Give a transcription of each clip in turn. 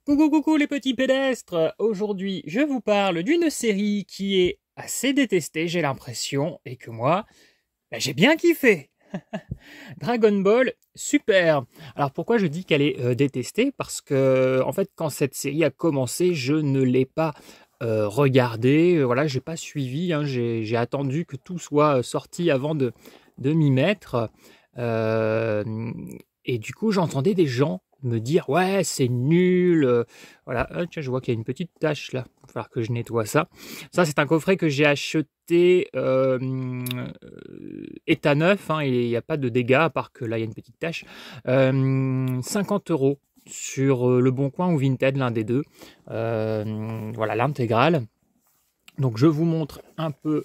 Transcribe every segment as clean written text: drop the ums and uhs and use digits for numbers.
Coucou coucou les petits pédestres. Aujourd'hui je vous parle d'une série qui est assez détestée, j'ai l'impression, et que moi, j'ai bien kiffé. Dragon Ball Super. Alors pourquoi je dis qu'elle est détestée? Parce que en fait quand cette série a commencé, je ne l'ai pas regardée, voilà, j'ai pas suivi, hein, j'ai attendu que tout soit sorti avant de m'y mettre. Euh, et du coup j'entendais des gens me dire ouais c'est nul, voilà. Tiens, je vois qu'il y a une petite tache là, il va falloir que je nettoie ça. Ça c'est un coffret que j'ai acheté état neuf, hein, et il n'y a pas de dégâts à part que là il y a une petite tache. 50 € sur Le Bon Coin ou Vinted, l'un des deux. Voilà l'intégrale. Donc je vous montre un peu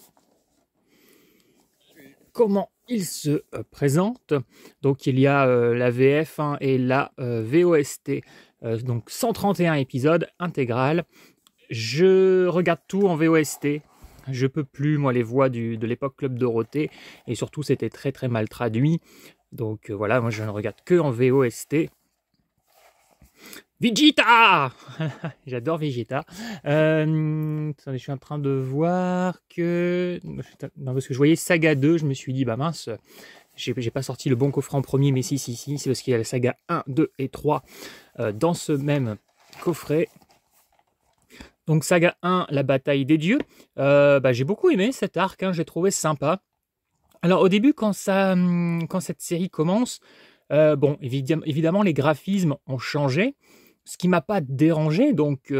comment il se présente. Donc il y a la VF, hein, et la VOST. Donc 131 épisodes intégral. Je regarde tout en VOST. Je peux plus, moi, les voix de l'époque Club Dorothée. Et surtout, c'était très très mal traduit. Donc voilà, moi je ne regarde que en VOST. Vegeta. J'adore Vegeta. Attendez, je suis en train de voir que... Non, parce que je voyais Saga 2, je me suis dit, bah mince, j'ai pas sorti le bon coffret en premier, mais si, c'est parce qu'il y a la Saga 1, 2 et 3 dans ce même coffret. Donc Saga 1, la bataille des dieux. J'ai beaucoup aimé cet arc, hein, j'ai trouvé sympa. Alors au début, quand cette série commence, bon, évidemment, les graphismes ont changé, ce qui m'a pas dérangé, donc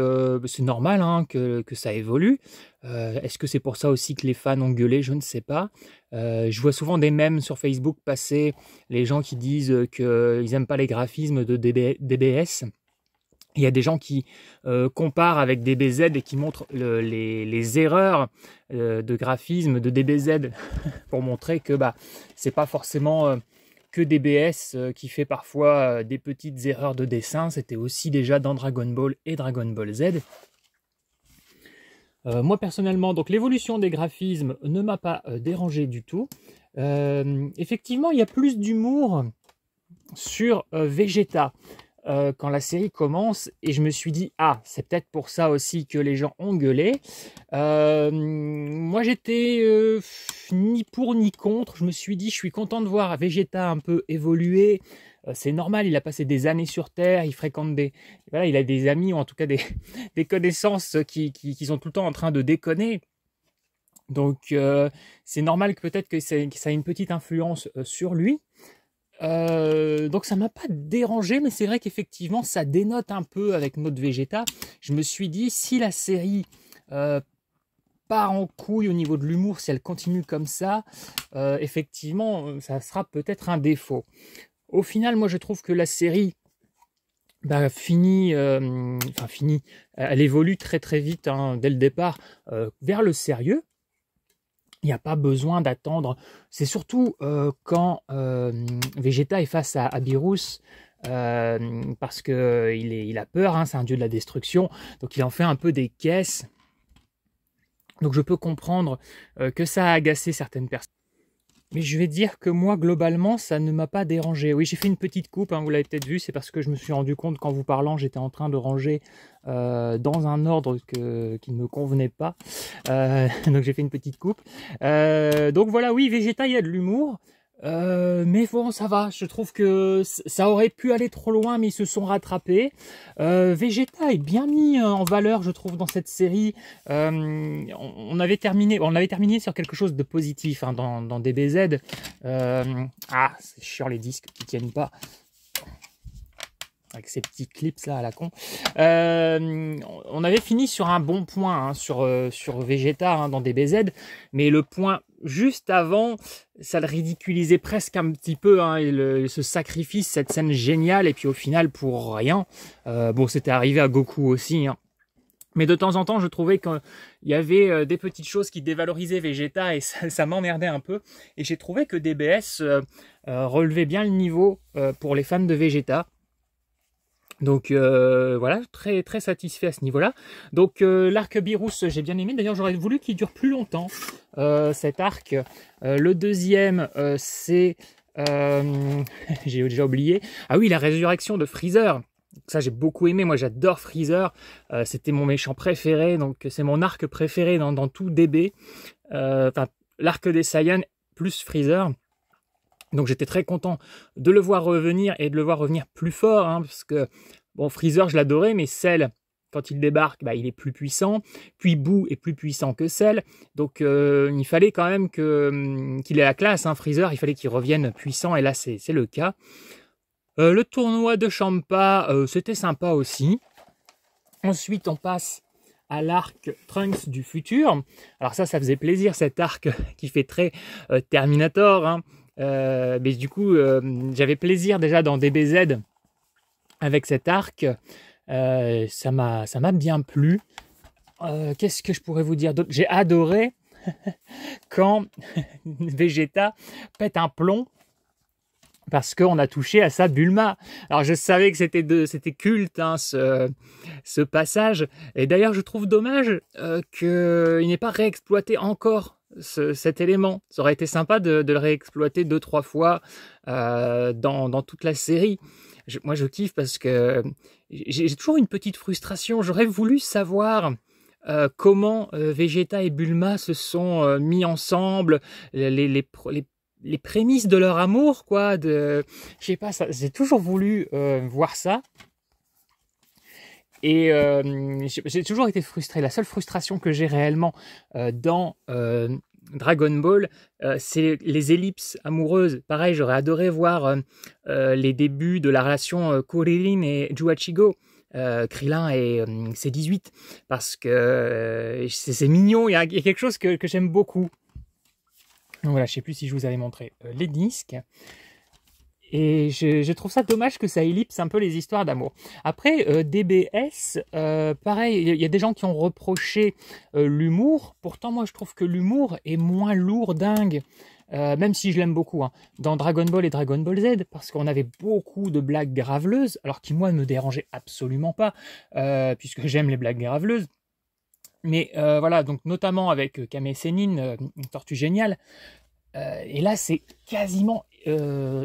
c'est normal, hein, que ça évolue. Est-ce que c'est pour ça aussi que les fans ont gueulé? Je ne sais pas. Je vois souvent des mèmes sur Facebook passer, les gens qui disent qu'ils n'aiment pas les graphismes de DBS. Il y a des gens qui comparent avec DBZ et qui montrent les erreurs de graphisme de DBZ pour montrer que c'est pas forcément que DBS qui fait parfois des petites erreurs de dessin. C'était aussi déjà dans Dragon Ball et Dragon Ball Z. Moi personnellement, donc l'évolution des graphismes ne m'a pas dérangé du tout. Effectivement, il y a plus d'humour sur Vegeta quand la série commence, et je me suis dit ah, c'est peut-être pour ça aussi que les gens ont gueulé. Moi j'étais ni pour ni contre. Je me suis dit je suis content de voir Vegeta un peu évoluer. C'est normal, il a passé des années sur Terre, il fréquente voilà, il a des amis, ou en tout cas des connaissances qui sont tout le temps en train de déconner. Donc c'est normal que peut-être que ça ait une petite influence sur lui. Donc ça m'a pas dérangé, mais c'est vrai qu'effectivement ça dénote un peu avec notre Vegeta. Je me suis dit, si la série part en couille au niveau de l'humour, si elle continue comme ça, effectivement ça sera peut-être un défaut. Au final, moi je trouve que la série finit, elle évolue très très vite, hein, dès le départ, vers le sérieux. Il n'y a pas besoin d'attendre. C'est surtout quand Vegeta est face à Beerus, parce qu'il a peur, hein, c'est un dieu de la destruction, donc il en fait un peu des caisses. Donc je peux comprendre que ça a agacé certaines personnes. Mais je vais dire que moi, globalement, ça ne m'a pas dérangé. Oui, j'ai fait une petite coupe, hein, vous l'avez peut-être vu, c'est parce que je me suis rendu compte qu'en vous parlant, j'étais en train de ranger dans un ordre qui ne me convenait pas. Donc j'ai fait une petite coupe. Donc voilà, oui, Vegeta, il y a de l'humour. Mais bon, ça va, je trouve que ça aurait pu aller trop loin, mais ils se sont rattrapés. Vegeta est bien mis en valeur, je trouve, dans cette série. On avait terminé sur quelque chose de positif, hein, dans DBZ. C'est chiant, les disques qui tiennent pas, avec ces petits clips là à la con. On avait fini sur un bon point, hein, sur Vegeta, hein, dans DBZ, mais le point juste avant, ça le ridiculisait presque un petit peu, hein, ce sacrifice, cette scène géniale, et puis au final pour rien. Bon, c'était arrivé à Goku aussi, hein. Mais de temps en temps, je trouvais qu'il y avait des petites choses qui dévalorisaient Vegeta, et ça m'emmerdait un peu. Et j'ai trouvé que DBS relevait bien le niveau pour les fans de Vegeta. Donc voilà, très très satisfait à ce niveau-là. Donc l'arc Beerus, j'ai bien aimé. D'ailleurs, j'aurais voulu qu'il dure plus longtemps, cet arc. Le deuxième, c'est... j'ai déjà oublié. Ah oui, la résurrection de Freezer. Ça, j'ai beaucoup aimé. Moi, j'adore Freezer. C'était mon méchant préféré. Donc, c'est mon arc préféré dans tout DB. Enfin, l'arc des Saiyans plus Freezer. Donc, j'étais très content de le voir revenir et de le voir revenir plus fort. Hein, parce que, bon, Freezer, je l'adorais, mais Cell, quand il débarque, bah, il est plus puissant. Puis Boo est plus puissant que Cell. Donc, il fallait quand même qu'il ait la classe. Hein, Freezer, il fallait qu'il revienne puissant. Et là, c'est le cas. Le tournoi de Champa, c'était sympa aussi. Ensuite, on passe à l'arc Trunks du futur. Alors ça faisait plaisir, cet arc qui fait très Terminator. Hein. Mais du coup, j'avais plaisir déjà dans DBZ avec cet arc. Ça m'a bien plu. Qu'est-ce que je pourrais vous dire d'autre? J'ai adoré quand Vegeta pète un plomb parce qu'on a touché à sa Bulma. Alors je savais que c'était culte, hein, ce passage. Et d'ailleurs, je trouve dommage qu'il n'ait pas réexploité encore cet élément. Ça aurait été sympa de le réexploiter 2-3 fois dans toute la série. Moi, je kiffe parce que j'ai toujours une petite frustration. J'aurais voulu savoir comment Vegeta et Bulma se sont mis ensemble, les prémices de leur amour, quoi. Je sais pas, j'ai toujours voulu voir ça. Et j'ai toujours été frustré. La seule frustration que j'ai réellement dans Dragon Ball, c'est les ellipses amoureuses. Pareil, j'aurais adoré voir les débuts de la relation Kuririn et Juachigo. Krillin et C18, parce que c'est mignon. Il y a quelque chose que j'aime beaucoup. Donc voilà, je ne sais plus si je vous avais montré les disques. Et je trouve ça dommage que ça ellipse un peu les histoires d'amour. Après, DBS, pareil, il y a des gens qui ont reproché l'humour. Pourtant, moi, je trouve que l'humour est moins lourdingue, même si je l'aime beaucoup, hein, dans Dragon Ball et Dragon Ball Z, parce qu'on avait beaucoup de blagues graveleuses, alors qui, moi, ne me dérangeaient absolument pas, puisque j'aime les blagues graveleuses. Mais voilà, donc notamment avec Kame Sennin, Tortue Géniale. Et là, c'est quasiment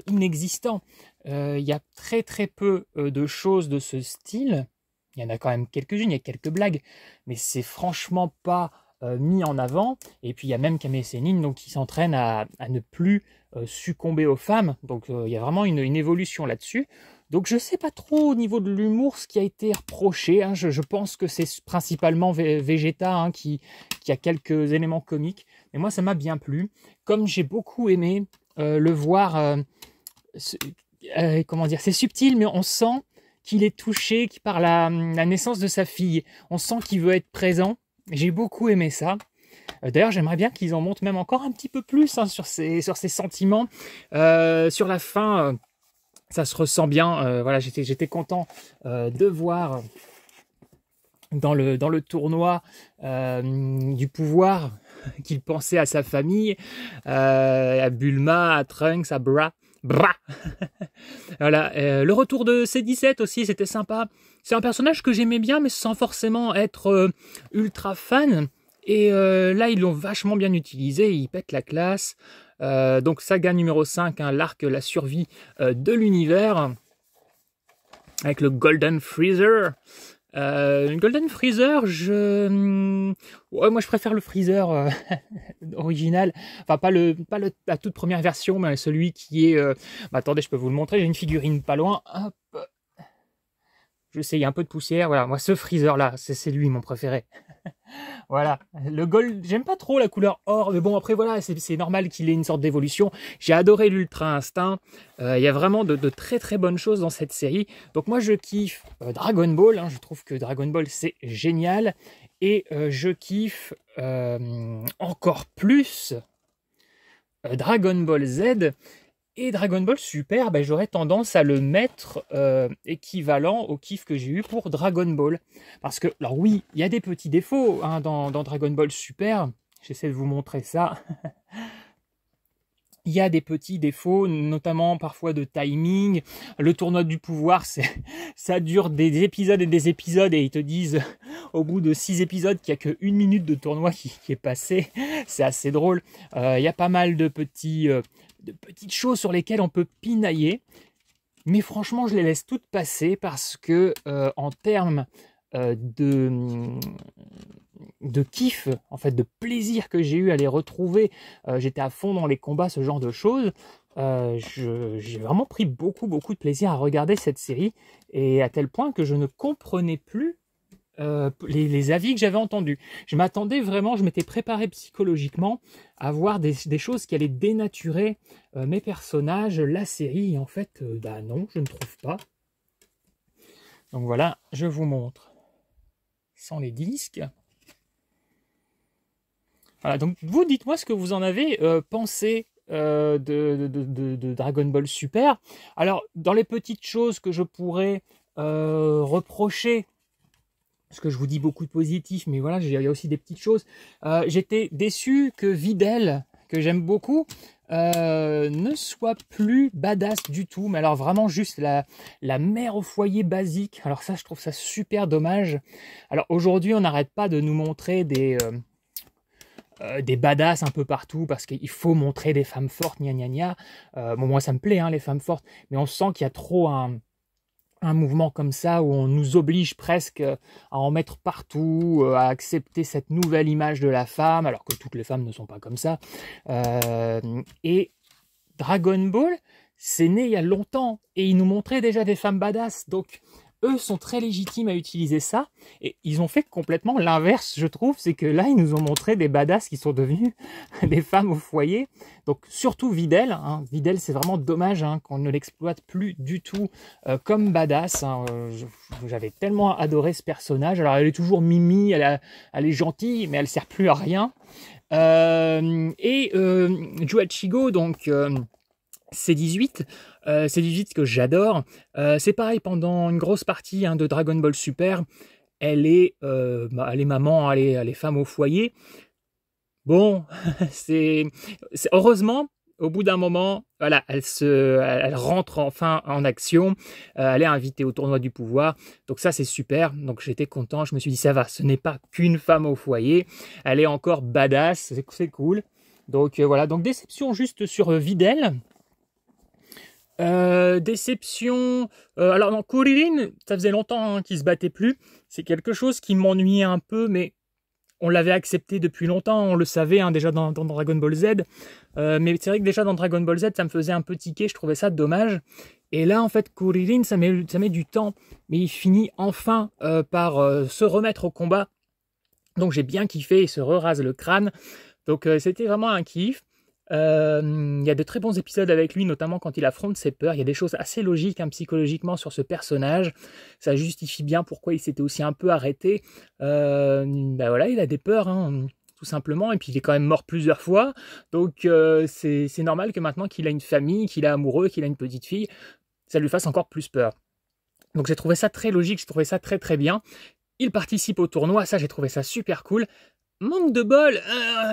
inexistant. Il y a très très peu de choses de ce style. Il y en a quand même quelques-unes, il y a quelques blagues, mais c'est franchement pas mis en avant. Et puis il y a même Kame Sennin donc, qui s'entraîne à ne plus succomber aux femmes. Donc il y a vraiment une évolution là-dessus. Donc je sais pas trop au niveau de l'humour ce qui a été reproché. Hein. Je pense que c'est principalement Vegeta hein, qui a quelques éléments comiques. Mais moi ça m'a bien plu. Comme j'ai beaucoup aimé le voir, comment dire, c'est subtil mais on sent qu'il est touché par la naissance de sa fille. On sent qu'il veut être présent. J'ai beaucoup aimé ça. D'ailleurs, j'aimerais bien qu'ils en montrent même encore un petit peu plus hein, sur ses sentiments. Sur la fin... ça se ressent bien, voilà, j'étais content de voir dans le tournoi du pouvoir qu'il pensait à sa famille, à Bulma, à Trunks, à Bra. Voilà, le retour de C17 aussi, c'était sympa. C'est un personnage que j'aimais bien, mais sans forcément être ultra fan. Et là, ils l'ont vachement bien utilisé, il pète la classe. Donc saga numéro 5, hein, l'arc la survie de l'univers avec le Golden Freezer. Golden Freezer, ouais, moi je préfère le Freezer original, enfin pas la toute première version, mais celui qui est... attendez, je peux vous le montrer, j'ai une figurine pas loin. Hop. Je sais, il y a un peu de poussière, voilà, moi ce Freezer là, c'est lui mon préféré. Voilà, le gold, j'aime pas trop la couleur or, mais bon après voilà, c'est normal qu'il ait une sorte d'évolution. J'ai adoré l'Ultra Instinct, il y a vraiment de très très bonnes choses dans cette série. Donc moi je kiffe Dragon Ball, hein, je trouve que Dragon Ball c'est génial. Et je kiffe encore plus Dragon Ball Z. Et Dragon Ball Super, ben, j'aurais tendance à le mettre équivalent au kiff que j'ai eu pour Dragon Ball. Parce que, alors oui, il y a des petits défauts hein, dans Dragon Ball Super. J'essaie de vous montrer ça. Il y a des petits défauts, notamment parfois de timing. Le tournoi du pouvoir, ça dure des épisodes et des épisodes et ils te disent au bout de 6 épisodes qu'il n'y a que 1 minute de tournoi qui est passé. C'est assez drôle. Il y a pas mal de petites choses sur lesquelles on peut pinailler. Mais franchement, je les laisse toutes passer parce que en termes de kiff, en fait, de plaisir que j'ai eu à les retrouver, j'étais à fond dans les combats, ce genre de choses. J'ai vraiment pris beaucoup de plaisir à regarder cette série, et à tel point que je ne comprenais plus les avis que j'avais entendus. Je m'attendais vraiment, je m'étais préparé psychologiquement à voir des choses qui allaient dénaturer mes personnages, la série, et en fait, bah non, je ne trouve pas. Donc voilà, je vous montre sans les disques. Voilà, donc vous dites-moi ce que vous en avez pensé de Dragon Ball Super. Alors, dans les petites choses que je pourrais reprocher, parce que je vous dis beaucoup de positifs, mais voilà, il y a aussi des petites choses. J'étais déçu que Videl, que j'aime beaucoup, ne soit plus badass du tout, mais alors vraiment juste la mère au foyer basique. Alors ça, je trouve ça super dommage. Alors aujourd'hui, on n'arrête pas de nous montrer des badass un peu partout, parce qu'il faut montrer des femmes fortes, gna gna gna. Bon, moi ça me plaît, hein, les femmes fortes, mais on sent qu'il y a trop un mouvement comme ça où on nous oblige presque à en mettre partout, à accepter cette nouvelle image de la femme, alors que toutes les femmes ne sont pas comme ça. Et Dragon Ball, c'est né il y a longtemps, et ils nous montraient déjà des femmes badass, donc eux sont très légitimes à utiliser ça, et ils ont fait complètement l'inverse, je trouve. C'est que là, ils nous ont montré des badass qui sont devenus des femmes au foyer. Donc surtout Videl, hein. Videl, c'est vraiment dommage, hein, qu'on ne l'exploite plus du tout comme badass, hein. J'avais tellement adoré ce personnage. Alors elle est toujours mimi, elle est gentille, mais elle sert plus à rien. Juachigo, donc c'est 18 que j'adore. C'est pareil, pendant une grosse partie, hein, de Dragon Ball Super, elle est maman, elle est femme au foyer. Bon, c'est heureusement, au bout d'un moment, voilà, elle rentre enfin en action. Elle est invitée au tournoi du pouvoir. Donc ça, c'est super. Donc j'étais content. Je me suis dit, ça va, ce n'est pas qu'une femme au foyer. Elle est encore badass. C'est cool. Donc voilà. Donc déception juste sur Videl. Déception. Alors dans Kuririn, ça faisait longtemps, hein, qu'il se battait plus. C'est quelque chose qui m'ennuyait un peu, mais on l'avait accepté depuis longtemps, on le savait, hein, déjà dans Dragon Ball Z. Mais c'est vrai que déjà dans Dragon Ball Z, ça me faisait un peu tiquer, je trouvais ça dommage. Et là, en fait, Kuririn, ça met du temps, mais il finit enfin par se remettre au combat. Donc j'ai bien kiffé, il se rase le crâne. Donc c'était vraiment un kiff. Il y a de très bons épisodes avec lui, notamment quand il affronte ses peurs. Il y a des choses assez logiques, hein, psychologiquement, sur ce personnage. Ça justifie bien pourquoi il s'était aussi un peu arrêté. Voilà, il a des peurs, hein, tout simplement, et puis il est quand même mort plusieurs fois. Donc c'est normal que maintenant qu'il a une famille, qu'il est amoureux, qu'il a une petite fille, ça lui fasse encore plus peur. Donc j'ai trouvé ça très logique, j'ai trouvé ça très très bien. Il participe au tournoi, ça j'ai trouvé ça super cool. Manque de bol,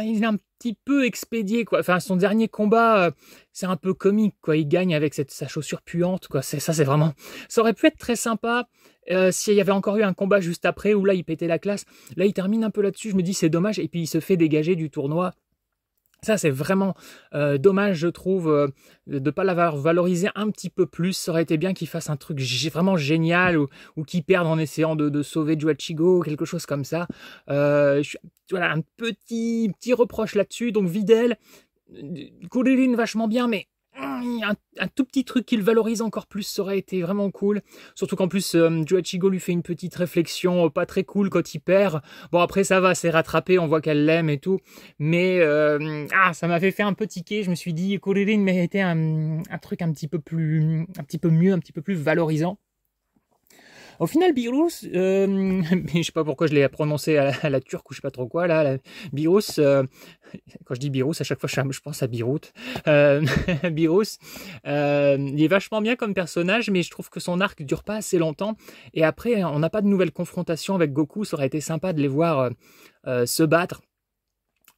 il est un petit peu expédié, quoi. Enfin, son dernier combat, c'est un peu comique, quoi. Il gagne avec sa chaussure puante, quoi. C'est vraiment... Ça aurait pu être très sympa s'il y avait encore eu un combat juste après, où là, il pétait la classe. Là, il termine un peu là-dessus, je me dis, c'est dommage, et puis il se fait dégager du tournoi. Ça, c'est vraiment dommage, je trouve, de ne pas l'avoir valorisé un petit peu plus. Ça aurait été bien qu'il fasse un truc vraiment génial, ou qu'il perde en essayant de sauver Juachigo, quelque chose comme ça. Voilà, un petit reproche là-dessus. Donc Videl, Kuririn vachement bien, mais un tout petit truc qui le valorise encore plus, ça aurait été vraiment cool. Surtout qu'en plus, Juachigo lui fait une petite réflexion pas très cool quand il perd. Bon, après ça va, c'est rattrapé, on voit qu'elle l'aime et tout. Mais ça m'avait fait un peu tiquer. Je me suis dit, Kuririn méritait un truc un petit peu mieux, un petit peu plus valorisant. Au final, Beerus, je sais pas pourquoi je l'ai prononcé à la turque ou je sais pas trop quoi, là, Beerus, quand je dis Beerus, à chaque fois je pense à Beirut. Beerus, il est vachement bien comme personnage, mais je trouve que son arc dure pas assez longtemps. Et après, on n'a pas de nouvelles confrontations avec Goku, ça aurait été sympa de les voir se battre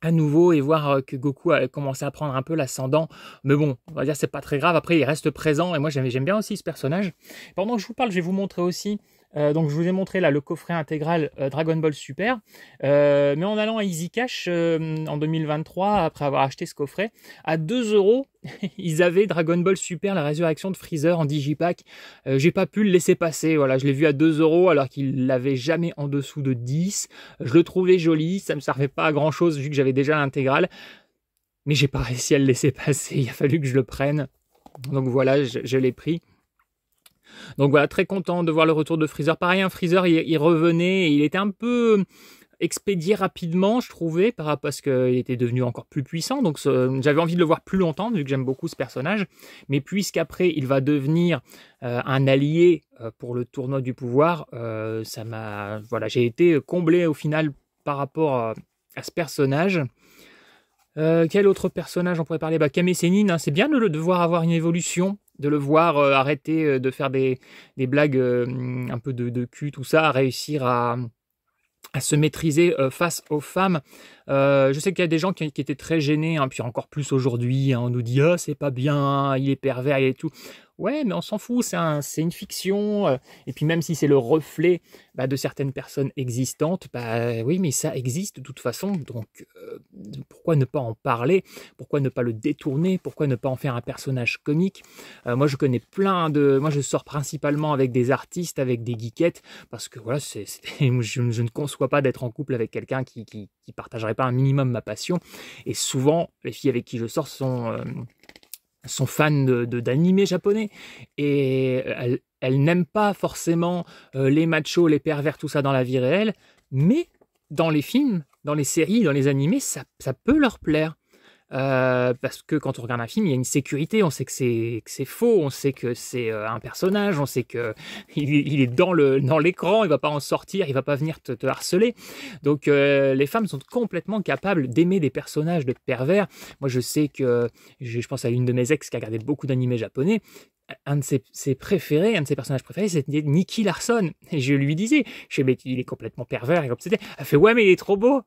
à nouveau et voir que Goku a commencé à prendre un peu l'ascendant. Mais bon, on va dire c'est pas très grave. Après, il reste présent et moi j'aime bien aussi ce personnage. Pendant que je vous parle, je vais vous montrer aussi Donc je vous ai montré là le coffret intégral Dragon Ball Super. Mais en allant à Easy Cash en 2023, après avoir acheté ce coffret, à 2 €, ils avaient Dragon Ball Super, la résurrection de Freezer en digipack. J'ai pas pu le laisser passer. Voilà, je l'ai vu à 2 € alors qu'il l'avait jamais en dessous de 10. Je le trouvais joli, ça me servait pas à grand chose vu que j'avais déjà l'intégrale. Mais j'ai pas réussi à le laisser passer. Il a fallu que je le prenne. Donc voilà, je l'ai pris. Donc voilà, très content de voir le retour de Freezer. Pareil, un Freezer, il revenait, et il était un peu expédié rapidement, je trouvais, parce qu'il était devenu encore plus puissant. Donc j'avais envie de le voir plus longtemps, vu que j'aime beaucoup ce personnage. Mais puisqu'après, il va devenir un allié pour le tournoi du pouvoir, voilà, j'ai été comblé au final par rapport à ce personnage. Quel autre personnage on pourrait parler? Kame Sennin, hein, c'est bien de le devoir avoir une évolution, de le voir arrêter de faire des blagues un peu de cul, tout ça, réussir à se maîtriser face aux femmes. Je sais qu'il y a des gens qui étaient très gênés, hein, puis encore plus aujourd'hui, hein, on nous dit « Ah, c'est pas bien, il est pervers, il est tout ». Ouais, mais on s'en fout, c'est une fiction. Et puis même si c'est le reflet de certaines personnes existantes, oui, mais ça existe de toute façon. Donc pourquoi ne pas en parler? Pourquoi ne pas le détourner? Pourquoi ne pas en faire un personnage comique? Moi, je connais moi, je sors principalement avec des artistes, avec des geekettes, parce que voilà, je ne conçois pas d'être en couple avec quelqu'un qui partagerait pas un minimum ma passion. Et souvent, les filles avec qui je sors sont fans d'animés japonais, et elles n'aiment pas forcément les machos, les pervers, tout ça dans la vie réelle, mais dans les films, dans les séries, dans les animés, ça peut leur plaire. Parce que quand on regarde un film, il y a une sécurité, on sait que c'est faux, on sait que c'est un personnage, on sait que il est dans l'écran, il va pas en sortir, il va pas venir te harceler. Donc les femmes sont complètement capables d'aimer des personnages de pervers. Moi, je sais que je pense à une de mes ex qui a regardé beaucoup d'animés japonais. Un de ses personnages préférés, c'était Nicky Larson. Et je lui disais, mais il est complètement pervers et obsédé. Elle fait, ouais, mais il est trop beau.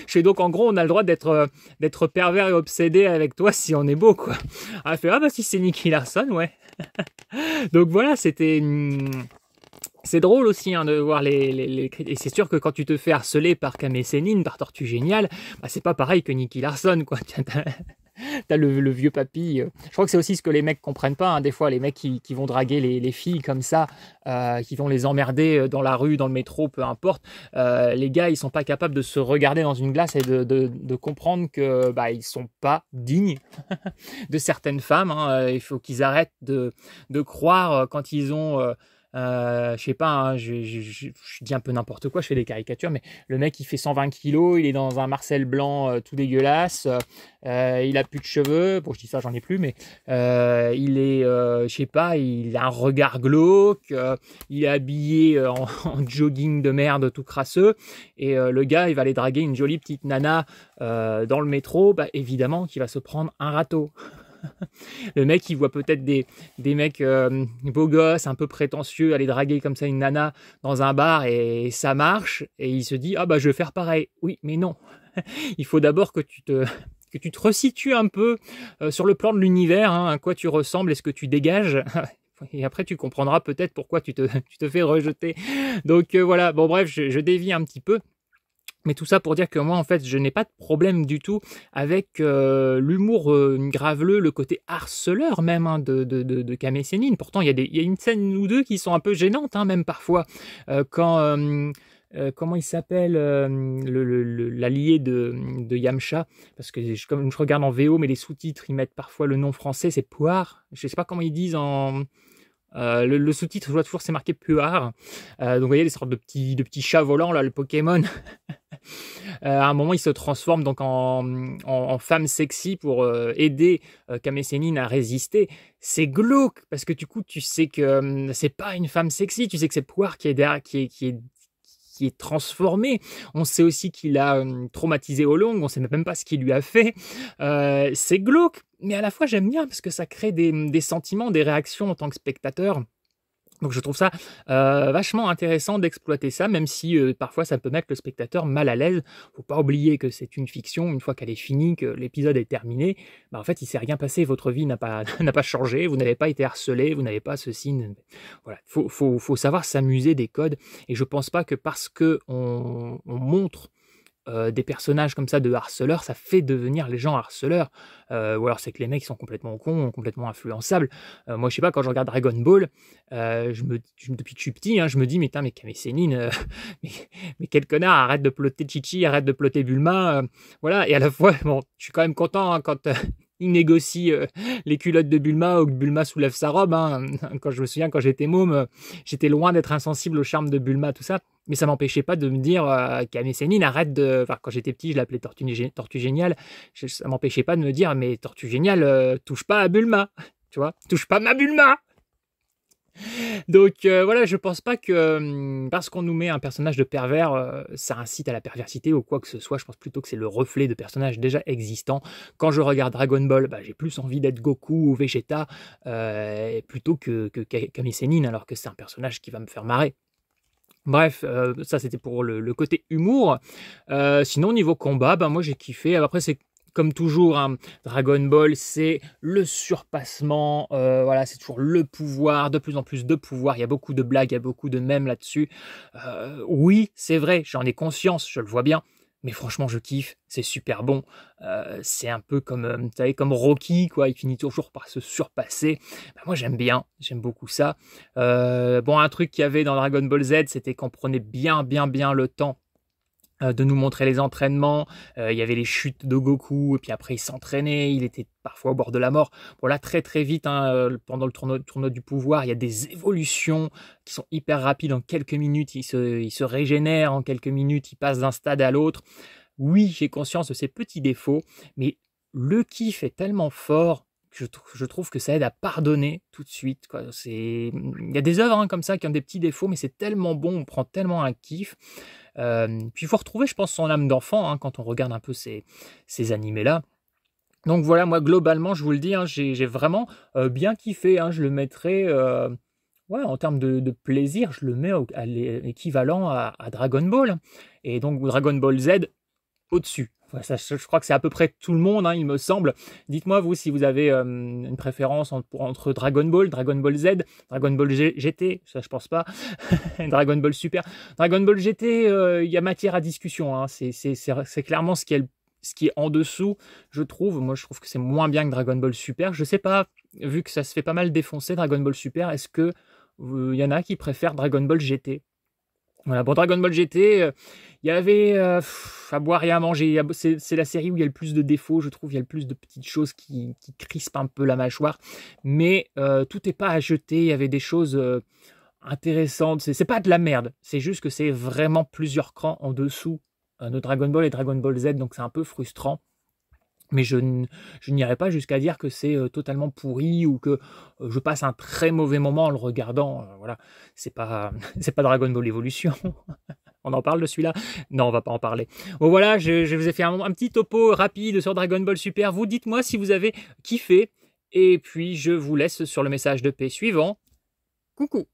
Je fais, donc en gros, on a le droit d'être pervers et obsédé avec toi si on est beau, quoi. Elle fait, ah bah si c'est Nicky Larson, ouais. Donc voilà, c'est drôle aussi, hein, de voir et c'est sûr que quand tu te fais harceler par Kame Sennin, par Tortue Géniale, c'est pas pareil que Nicky Larson, quoi. T'as le vieux papy. Je crois que c'est aussi ce que les mecs comprennent pas, hein. Des fois, les mecs qui vont draguer les filles comme ça, qui vont les emmerder dans la rue, dans le métro, peu importe. Les gars, ils sont pas capables de se regarder dans une glace et de comprendre que ils sont pas dignes de certaines femmes, hein. Il faut qu'ils arrêtent de croire quand ils ont je sais pas, hein, je dis un peu n'importe quoi, je fais des caricatures, mais le mec il fait 120 kilos, il est dans un Marcel blanc tout dégueulasse, il a plus de cheveux, bon je dis ça j'en ai plus, mais il est, je sais pas, il a un regard glauque, il est habillé en jogging de merde tout crasseux, et le gars il va aller draguer une jolie petite nana dans le métro, évidemment qu'il va se prendre un râteau. Le mec, il voit peut-être des mecs beaux gosses, un peu prétentieux, aller draguer comme ça une nana dans un bar, et ça marche, et il se dit « Ah je vais faire pareil ». Oui, mais non. Il faut d'abord que tu te resitues un peu sur le plan de l'univers, hein, à quoi tu ressembles et ce que tu dégages. Et après, tu comprendras peut-être pourquoi tu te fais rejeter. Donc voilà, bon bref, je dévie un petit peu. Mais tout ça pour dire que moi, en fait, je n'ai pas de problème du tout avec l'humour graveleux, le côté harceleur même, hein, de Kame Sennin. Pourtant, il y a une scène ou deux qui sont un peu gênantes, hein, même parfois. Quand comment il s'appelle, l'allié de Yamcha, parce que comme je regarde en VO, mais les sous-titres, ils mettent parfois le nom français, c'est Puar. Je sais pas comment ils disent en... le sous-titre, je vois toujours, c'est marqué Puar. Donc vous voyez, des sortes de petits chats volants, là, le Pokémon. À un moment, il se transforme donc en femme sexy pour aider Kame Sennin à résister. C'est glauque, parce que du coup, tu sais que c'est pas une femme sexy, tu sais que c'est Puar qui est transformé. On sait aussi qu'il a traumatisé Oolong, on sait même pas ce qu'il lui a fait. C'est glauque, mais à la fois j'aime bien parce que ça crée des sentiments, des réactions en tant que spectateur. Donc je trouve ça vachement intéressant d'exploiter ça, même si parfois ça peut mettre le spectateur mal à l'aise. Faut pas oublier que c'est une fiction, une fois qu'elle est finie, que l'épisode est terminé, bah en fait il s'est rien passé, votre vie n'a pas, n'a pas changé, vous n'avez pas été harcelé, vous n'avez pas ceci. Voilà, faut savoir s'amuser des codes, et je pense pas que parce que on montre des personnages comme ça de harceleurs, ça fait devenir les gens harceleurs. Ou alors c'est que les mecs sont complètement cons, complètement influençables. Moi, je sais pas, quand je regarde Dragon Ball, depuis que je suis petit, hein, je me dis, mais Kame Sennin, mais quel connard, arrête de plotter Chichi, arrête de plotter Bulma. Voilà, et à la fois, bon, je suis quand même content hein, quand il négocie les culottes de Bulma ou que Bulma soulève sa robe. Hein. Quand je me souviens, quand j'étais môme, j'étais loin d'être insensible au charme de Bulma, tout ça. Mais ça m'empêchait pas de me dire Kame Sennin, arrête de... Enfin, quand j'étais petit, je l'appelais Tortue Géniale. Ça m'empêchait pas de me dire, mais Tortue Géniale, touche pas à Bulma. Tu vois, touche pas ma Bulma. Donc voilà, je pense pas que parce qu'on nous met un personnage de pervers, ça incite à la perversité ou quoi que ce soit. Je pense plutôt que c'est le reflet de personnages déjà existants. Quand je regarde Dragon Ball, bah, j'ai plus envie d'être Goku ou Vegeta plutôt que Kame Sennin, alors que c'est un personnage qui va me faire marrer. Bref, ça c'était pour le côté humour. Sinon, niveau combat, bah, moi j'ai kiffé. Après, c'est comme toujours, hein, Dragon Ball, c'est le surpassement, voilà, c'est toujours le pouvoir, de plus en plus de pouvoir. Il y a beaucoup de blagues, il y a beaucoup de mèmes là-dessus. Oui, c'est vrai, j'en ai conscience, je le vois bien. Mais franchement, je kiffe, c'est super bon. C'est un peu comme, vous savez, comme Rocky, quoi. Il finit toujours par se surpasser. Ben, moi, j'aime bien, j'aime beaucoup ça. Bon, un truc qu'il y avait dans Dragon Ball Z, c'était qu'on prenait bien le temps de nous montrer les entraînements. Il y avait les chutes de Goku, et puis après il s'entraînait, il était parfois au bord de la mort. Bon là, très vite, hein, pendant le tournoi du pouvoir, il y a des évolutions qui sont hyper rapides. En quelques minutes, il se régénère, en quelques minutes, il passe d'un stade à l'autre. Oui, j'ai conscience de ces petits défauts, mais le kiff est tellement fort que je trouve que ça aide à pardonner tout de suite, quoi. Il y a des œuvres hein, comme ça qui ont des petits défauts, mais c'est tellement bon, on prend tellement un kiff. Puis il faut retrouver, je pense, son âme d'enfant hein, quand on regarde un peu ces animés-là. Donc voilà, moi globalement, je vous le dis, hein, j'ai vraiment bien kiffé. Hein, je le mettrais, ouais, en termes de plaisir, je le mets à l'équivalent à Dragon Ball. Et donc Dragon Ball Z au-dessus. Enfin, ça, je crois que c'est à peu près tout le monde, hein, il me semble. Dites-moi, vous, si vous avez une préférence entre Dragon Ball Z, Dragon Ball GT, ça je pense pas, Dragon Ball Super. Dragon Ball GT, il y a matière à discussion. Hein. C'est clairement ce qui est en dessous, je trouve. Moi, je trouve que c'est moins bien que Dragon Ball Super. Je sais pas, vu que ça se fait pas mal défoncer, Dragon Ball Super, est-ce que y en a qui préfèrent Dragon Ball GT? Voilà, bon, Dragon Ball GT, il y avait à boire et à manger. C'est la série où il y a le plus de défauts, je trouve. Il y a le plus de petites choses qui crispent un peu la mâchoire. Mais tout n'est pas à jeter. Il y avait des choses intéressantes. C'est pas de la merde. C'est juste que c'est vraiment plusieurs crans en dessous de Dragon Ball et Dragon Ball Z. Donc c'est un peu frustrant. Mais je n'irai pas jusqu'à dire que c'est totalement pourri ou que je passe un très mauvais moment en le regardant. Voilà, c'est pas Dragon Ball Evolution. On en parle de celui-là? Non, on va pas en parler. Bon voilà, je vous ai fait un petit topo rapide sur Dragon Ball Super. Vous dites-moi si vous avez kiffé. Et puis je vous laisse sur le message de paix suivant. Coucou!